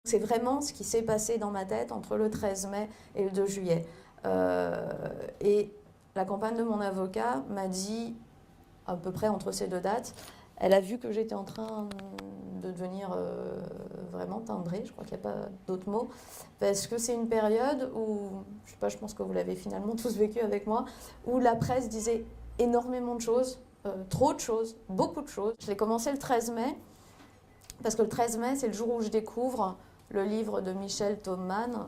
C'est vraiment ce qui s'est passé dans ma tête entre le 13 mai et le 2 juillet. Et la compagne de mon avocat m'a dit, à peu près entre ces deux dates, elle a vu que j'étais en train de devenir vraiment timbrée, je crois qu'il n'y a pas d'autre mot, parce que c'est une période où, je sais pas, je pense que vous l'avez finalement tous vécu avec moi, où la presse disait énormément de choses, trop de choses, beaucoup de choses. Je l'ai commencé le 13 mai, parce que le 13 mai, c'est le jour où je découvre le livre de Michel Thaumann,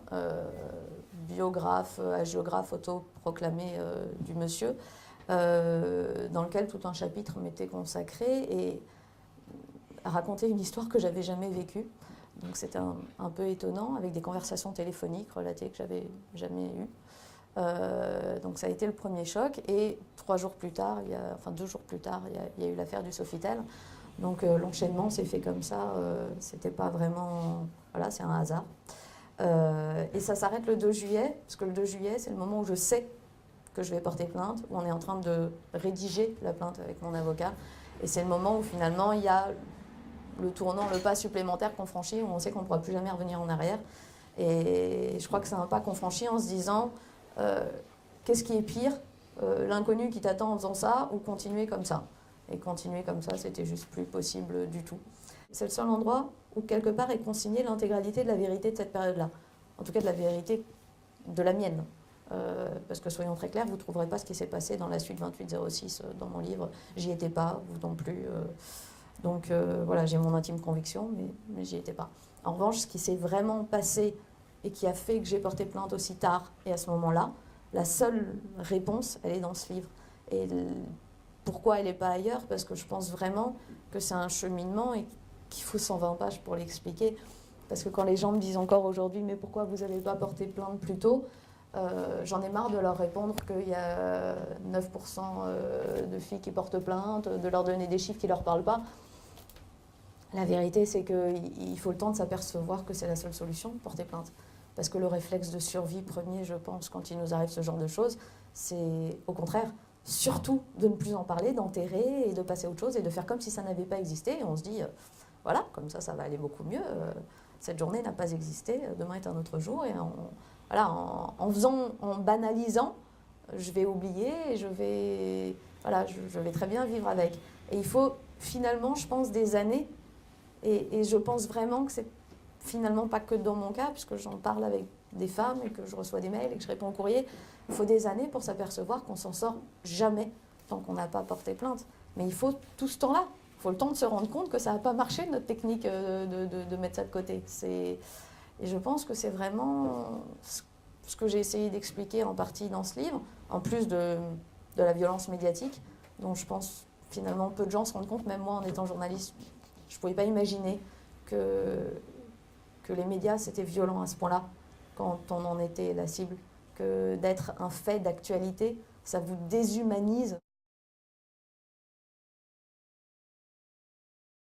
biographe, hagiographe autoproclamé du monsieur, dans lequel tout un chapitre m'était consacré et racontait une histoire que j'avais jamais vécue. Donc c'était un peu étonnant, avec des conversations téléphoniques relatées que j'avais jamais eues. Donc ça a été le premier choc. Et 2 jours plus tard, il y a eu l'affaire du Sofitel. Donc l'enchaînement s'est fait comme ça. C'était pas vraiment... Voilà, c'est un hasard. Et ça s'arrête le 2 juillet, parce que le 2 juillet, c'est le moment où je sais que je vais porter plainte, où on est en train de rédiger la plainte avec mon avocat. Et c'est le moment où finalement il y a le tournant, le pas supplémentaire qu'on franchit, où on sait qu'on ne pourra plus jamais revenir en arrière. Et je crois que c'est un pas qu'on franchit en se disant qu'est-ce qui est pire, l'inconnu qui t'attend en faisant ça, ou continuer comme ça. Et continuer comme ça, c'était juste plus possible du tout. C'est le seul endroit où quelque part est consignée l'intégralité de la vérité de cette période-là. En tout cas de la vérité de la mienne. Parce que soyons très clairs, vous ne trouverez pas ce qui s'est passé dans la suite 2806 dans mon livre. J'y étais pas, vous non plus. Donc voilà, j'ai mon intime conviction, mais j'y étais pas. En revanche, ce qui s'est vraiment passé et qui a fait que j'ai porté plainte aussi tard et à ce moment-là, la seule réponse, elle est dans ce livre. Et pourquoi elle n'est pas ailleurs? Parce que je pense vraiment que c'est un cheminement et qu'il faut 120 pages pour l'expliquer. Parce que quand les gens me disent encore aujourd'hui « mais pourquoi vous n'avez pas porté plainte plus tôt ?» j'en ai marre de leur répondre qu'il y a 9% de filles qui portent plainte, de leur donner des chiffres qui ne leur parlent pas. La vérité, c'est qu'il faut le temps de s'apercevoir que c'est la seule solution, porter plainte. Parce que le réflexe de survie premier, je pense, quand il nous arrive ce genre de choses, c'est au contraire, surtout de ne plus en parler, d'enterrer et de passer à autre chose et de faire comme si ça n'avait pas existé. Et on se dit, voilà, comme ça va aller beaucoup mieux. Cette journée n'a pas existé, demain est un autre jour. Et voilà, en banalisant, je vais oublier et je vais très bien vivre avec. Et il faut finalement, je pense, des années. Et je pense vraiment que c'est finalement pas que dans mon cas, puisque j'en parle avec des femmes et que je reçois des mails et que je réponds au courrier. Il faut des années pour s'apercevoir qu'on s'en sort jamais tant qu'on n'a pas porté plainte. Mais il faut tout ce temps-là. Il faut le temps de se rendre compte que ça n'a pas marché, notre technique de mettre ça de côté. Et je pense que c'est vraiment ce que j'ai essayé d'expliquer en partie dans ce livre, en plus de la violence médiatique, dont je pense finalement peu de gens se rendent compte, même moi en étant journaliste. Je ne pouvais pas imaginer que les médias, c'était violent à ce point-là, quand on en était la cible, que d'être un fait d'actualité, ça vous déshumanise.